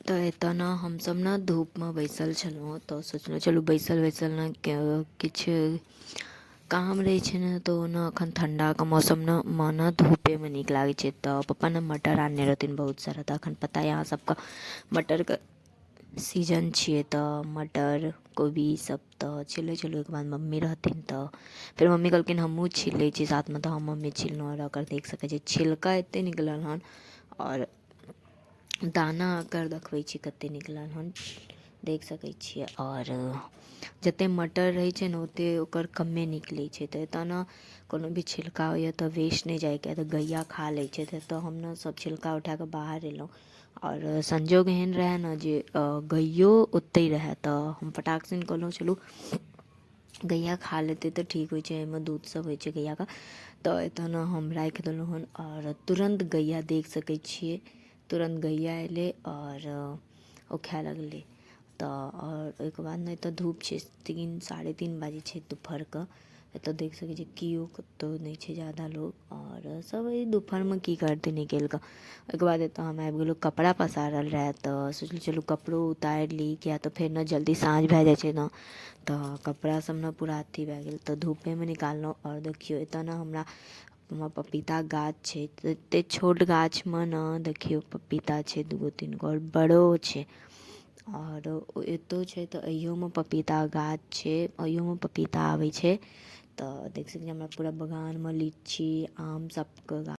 तो एतऽ ना हम सब ना धूप में बैसल छलहुँ तो सोचलहुँ चलू बैसल बैसल ना किछु काम रहै छै ने तो ना अखन ठंडा के मौसम ना ना धूपे में नीक लागै छै। तो पप्पा ना मटर आनने रहथिन बहुत सारा, तो अखन पता है यहाँ सबका मटर के सीजन छिए तो मटर कोबी सब तो छिलै छलहुँ। एक बाद मम्मी रहथिन तो फिर मम्मी कहलखिन हमहूँ छील लै छी साथ में, तो हम मम्मी छीललहुँ और ओकर देख सकै छी छिलका एते निकलल हन और दाना अगर देखबै छी कते निकलल हन देख सकै छियै। और जते मटर रहै छै ने ओते ओकर कमे निकलै छै। तऽ एतऽ ने कोनो भी छिलका होइए तऽ वेस्ट नहि जाइ, किया तऽ गैया खा लै छै। तऽ हम ने सब छिलका उठा कऽ बाहर एलहुँ और संजोग एहन रहै ने जे गैयो ओतै रहै तऽ हम फटाक सिन कहलहुँ चलू गैया खा लेतै तऽ ठीक होइ छै, एहिमे दूध सब होइ छै गैयाके। तऽ एतऽ ने हम राखि देलहुँ हन और तुरंत गैया देख सकै छियै, तुरंत गैया एलै और ओ खाय लगलै। तऽ और ओहिके बाद ने एतऽ धूप छै, 3 साढ़े 3 बाजै छै दुपहरके। एतऽ देख सकै छियै केओ कतहु नहि छै ज्यादा लोग और सब एहि दुपहरमे की करतै निकलि कऽ। ओहिके बाद एतऽ हम आबि गेलहुँ, कपड़ा पसारल रहै तऽ सोचलहुँ चलू कपड़ो उतारि ली, किया तऽ फेर ने जल्दी साँझ भए जाइ छै ने तऽ कपड़ा सब ने पूरा अथी भए गेल तऽ धूपेमे निकाललहुँ। और देखियौ एतऽ ने हमरा पपीता गाछ छै, तऽ एतेक छोट गाछमे ने देखियौ पपीता छै 2 गो 3 गो और बड़ो छै। और एतौ छै तऽ अहियोमे पपीता गाछ छै, अहियोमे पपीता आबै छै। तऽ देख सकै छी हमरा पूरा बगानमे लीची आम सबके गाछ